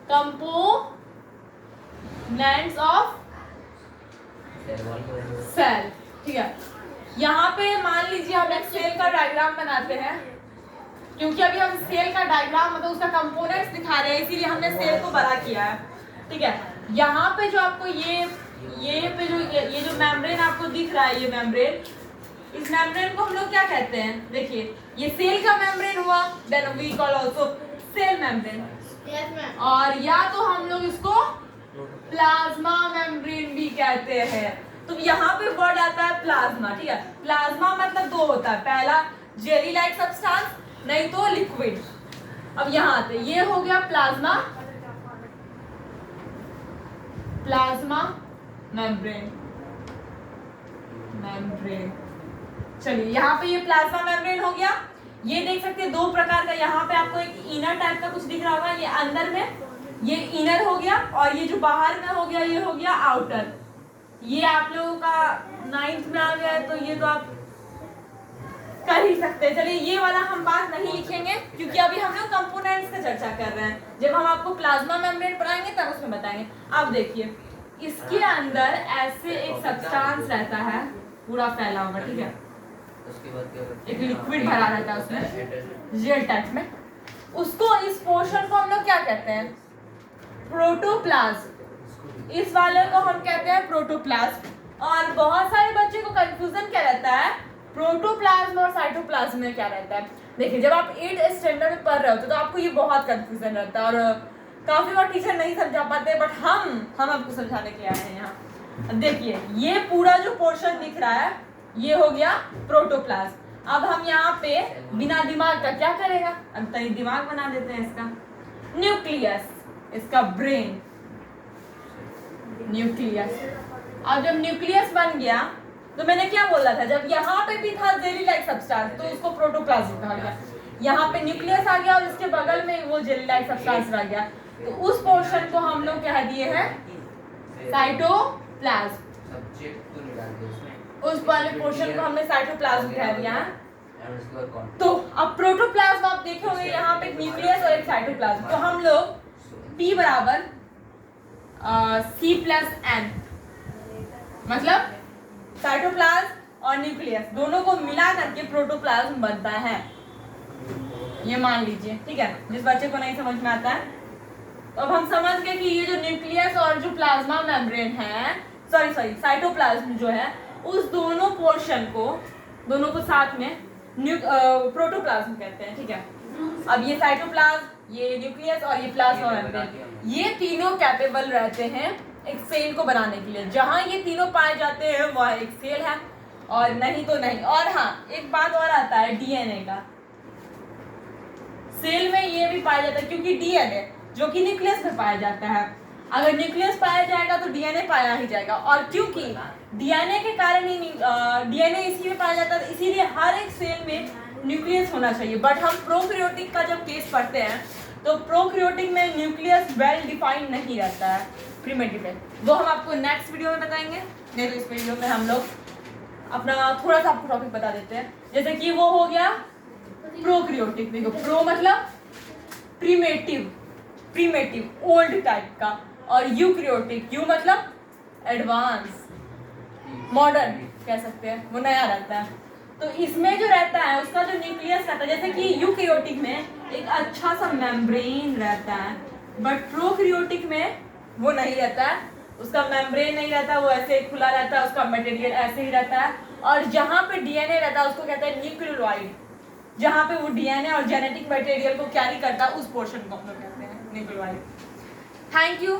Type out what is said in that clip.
Components of cell. ठीक है, यहाँ पे मान लीजिए हम एक सेल का डायग्राम बनाते हैं, क्योंकि अभी हम सेल का डायग्राम मतलब उसका कंपोनेंट्स दिखा रहे हैं, इसीलिए हमने सेल को बड़ा किया है। ठीक है, यहाँ पे जो आपको ये जो मेम्ब्रेन आपको दिख रहा है, ये मेम्ब्रेन, इस मेम्ब्रेन को हम लोग क्या कहते हैं? देखिए, ये सेल का मेम्ब्रेन हुआ, then we call also cell membrane, और या तो हम लोग इसको प्लाज्मा मेम्ब्रेन भी कहते हैं। तो यहाँ पे वर्ड आता है प्लाज्मा। ठीक है, प्लाज्मा मतलब दो होता है, पहला जेली लाइक सब्सटेंस, नहीं तो लिक्विड। अब यहाँ आते, ये हो गया प्लाज्मा मेम्ब्रेन। चलिए, यहाँ पे ये प्लाज्मा मेम्ब्रेन हो गया। ये देख सकते हैं दो प्रकार का, यहाँ पे आपको एक इनर टाइप का कुछ दिख रहा होगा, ये अंदर में, ये इनर हो गया, और ये जो बाहर में हो गया ये हो गया आउटर। ये आप लोगों का 9th में आ गया है, तो ये तो आप कर ही सकते हैं। चलिए, ये वाला हम बात नहीं लिखेंगे, क्योंकि अभी हम लोग कंपोनेंट्स का चर्चा कर रहे हैं। जब हम आपको प्लाज्मा मेम्ब्रेन पढ़ाएंगे तब उसमें बताएंगे। अब देखिए, इसके अंदर ऐसे एक सब्सटेंस रहता है, पूरा फैला हुआ। ठीक है, उसके बाद क्या करते हैं? एक लिक्विड भरा रहता है उसमें, जेल टाइप में। उसको, इस पोर्शन को हम लोग क्या कहते हैं? प्रोटोप्लाज्म। इस वाले को हम कहते हैं प्रोटोप्लाज्म। और बहुत सारे बच्चे को कंफ्यूजन क्या रहता है, प्रोटोप्लाज्म और साइटोप्लाज्म में क्या रहता है? देखिए, जब आप 8th स्टैंडर्ड में पढ़ रहे होते तो आपको ये बहुत कंफ्यूजन रहता है, और काफी बार टीचर नहीं समझा पाते, बट हम आपको समझाने के आए हैं यहाँ। अब देखिए, ये पूरा जो पोर्शन दिख रहा है, ये हो गया प्रोटोप्लाज्म। अब हम यहाँ पे बिना दिमाग का क्या करेगा, अब तनी दिमाग बना देते हैं इसका। न्यूक्लियस, इसका ब्रेन, न्यूक्लियस। अब जब न्यूक्लियस बन गया, तो मैंने क्या बोला था, जब यहाँ पे भी था जेली लाइक सब्सटेंस तो उसको प्रोटोप्लाज्म कहा गया। यहाँ पे न्यूक्लियस आ गया और इसके बगल में वो जेली लाइक सब्सटेंस रह गया, तो उस पोर्शन को हम लोग कह दिए हैं साइटोप्लाज्म। उस वाले पोर्शन को हमने साइटोप्लाज्म कह दिया है। तो अब प्रोटोप्लाज्म आप देखे होंगे, यहाँ पे एक न्यूक्लियस और एक साइटोप्लाज्म, तो हम लोग P बराबर C+N, मतलब साइटोप्लाज्म और न्यूक्लियस दोनों को मिला करके प्रोटोप्लाज्म बनता है, ये मान लीजिए। ठीक है, जिस बच्चे को नहीं समझ में आता है, तो अब हम समझ गए कि ये जो न्यूक्लियस और जो प्लाज्मा मेम्ब्रेन है, सॉरी साइटोप्लाज्म जो है, उस दोनों पोर्शन को, दोनों को साथ में प्रोटोप्लाज्म कहते हैं। ठीक है, अब ये साइटोप्लाज्म, ये न्यूक्लियस और ये प्लाज्मा मेम्ब्रेन, ये तीनों कैपेबल रहते हैं एक सेल को बनाने के लिए। जहां ये तीनों पाए जाते हैं वह एक सेल है, और नहीं तो नहीं। और हाँ, एक बात और आता है डीएनए का, सेल में ये भी पाया जाता है, क्योंकि डीएनए जो कि न्यूक्लियस में पाया जाता है, अगर न्यूक्लियस पाया जाएगा तो डीएनए पाया ही जाएगा। और क्योंकि डीएनए के कारण ही डीएनए इसीलिए पाया जाता है, इसीलिए हर एक सेल में न्यूक्लियस होना चाहिए। बट हम प्रोकैरियोटिक का जब केस पढ़ते हैं, तो प्रोकैरियोटिक में न्यूक्लियस वेल डिफाइंड नहीं रहता है, प्रिमिटिव में। वो हम आपको नेक्स्ट वीडियो में बताएंगे, नहीं तो इस वीडियो में हम लोग अपना थोड़ा सा आपको टॉपिक बता देते हैं। जैसे कि वो हो गया प्रोकैरियोटिक, देखो प्रो मतलब प्रीमेटिव ओल्ड टाइप का, और यूकैरियोटिक, यू मतलब एडवांस मॉडर्न कह सकते हैं, वो नया रहता है। तो इसमें जो रहता है उसका जो न्यूक्लियस रहता है, जैसे कि यूकैरियोटिक में एक अच्छा सा मेम्ब्रेन रहता है, बट प्रोकैरियोटिक में वो नहीं रहता है, उसका मेम्ब्रेन नहीं रहता, वो ऐसे खुला रहता है, उसका मटेरियल ऐसे ही रहता है। और जहाँ पे डीएनए रहता है उसको कहते हैं न्यूक्लियोइड, जहाँ पे वो डीएनए और जेनेटिक मटेरियल को कैरी करता है उस पोर्शन को हम लोग कहते हैं न्यूक्लियोइड। Thank you.